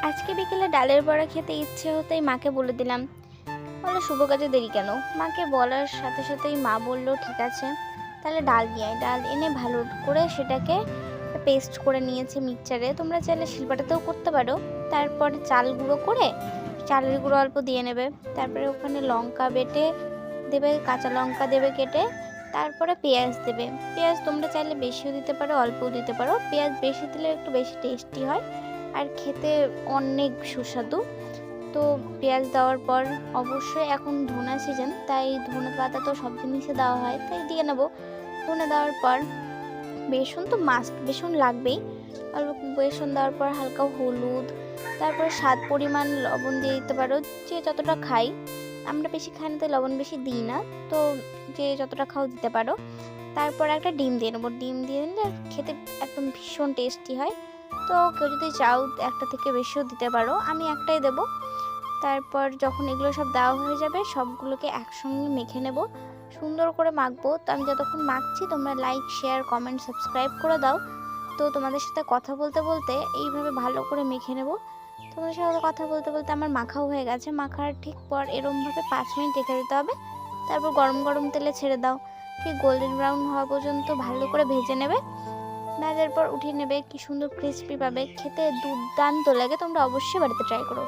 আজকে বিকেলে ডালের বড়া খেতে ইচ্ছে হতেই মাকে বলে দিলাম। বলে শুভ কাজে দেরি কেন? মাকে বলার সাথে সাথেই মা বলল ঠিক আছে, তাহলে ডাল নিয়ে আয়। ডাল এনে ভালো করে সেটাকে পেস্ট করে নিয়েছে মিক্সচারে, তোমরা চাইলে শিলপাটাতেও করতে পারো। তারপরে চাল গুঁড়ো করে চালের গুঁড়ো অল্প দিয়ে নেবে, তারপরে ওখানে লঙ্কা বেটে দেবে, কাঁচা লঙ্কা দেবে কেটে, তারপরে পেঁয়াজ দেবে। পেঁয়াজ তোমরা চাইলে বেশিও দিতে পারো অল্পও দিতে পারো, পেঁয়াজ বেশি দিলে একটু বেশি টেস্টি হয় আর খেতে অনেক সুস্বাদু। তো পেঁয়াজ দেওয়ার পর অবশ্যই এখন ধনা সিজন, তাই ধনে পাতা তো সব জিনিসে দেওয়া হয়, তাই দিয়ে নেবো। ধনে দেওয়ার পর বেসন তো মাস্ট, বেসন লাগবেই। অল্প বেসন দেওয়ার পর হালকা হলুদ, তারপর স্বাদ পরিমাণ লবণ দিয়ে দিতে পারো, যে যতটা খাই। আমরা বেশি খাই না তাই লবণ বেশি দিই না, তো যে যতটা খাও দিতে পারো। তারপর একটা ডিম দিয়ে নেবো, ডিম দিয়ে নিলে খেতে একদম ভীষণ টেস্টি হয়। তো কেউ যদি চাও একটা থেকে বেশিও দিতে পারো, আমি একটাই দেবো। তারপর যখন এগুলো সব দেওয়া হয়ে যাবে সবগুলোকে একসঙ্গে মেখে নেব, সুন্দর করে মাখবো। তো আমি যতক্ষণ মাখছি তোমরা লাইক শেয়ার কমেন্ট সাবস্ক্রাইব করে দাও। তো তোমাদের সাথে কথা বলতে বলতে এইভাবে ভালো করে মেখে নেব। তোমাদের সাথে কথা বলতে বলতে আমার মাখাও হয়ে গেছে। মাখার ঠিক পর এরমভাবে 5 মিনিট রেখে দিতে হবে। তারপর গরম গরম তেলে ছেড়ে দাও, ঠিক গোল্ডেন ব্রাউন হওয়া পর্যন্ত ভালো করে ভেজে নেবে। ভাজার পর উঠিয়ে নেবে, কি সুন্দর ক্রিস্পি পাবে, খেতে দুর্দান্ত লাগে। তোমরা অবশ্যই বাড়িতে ট্রাই করো।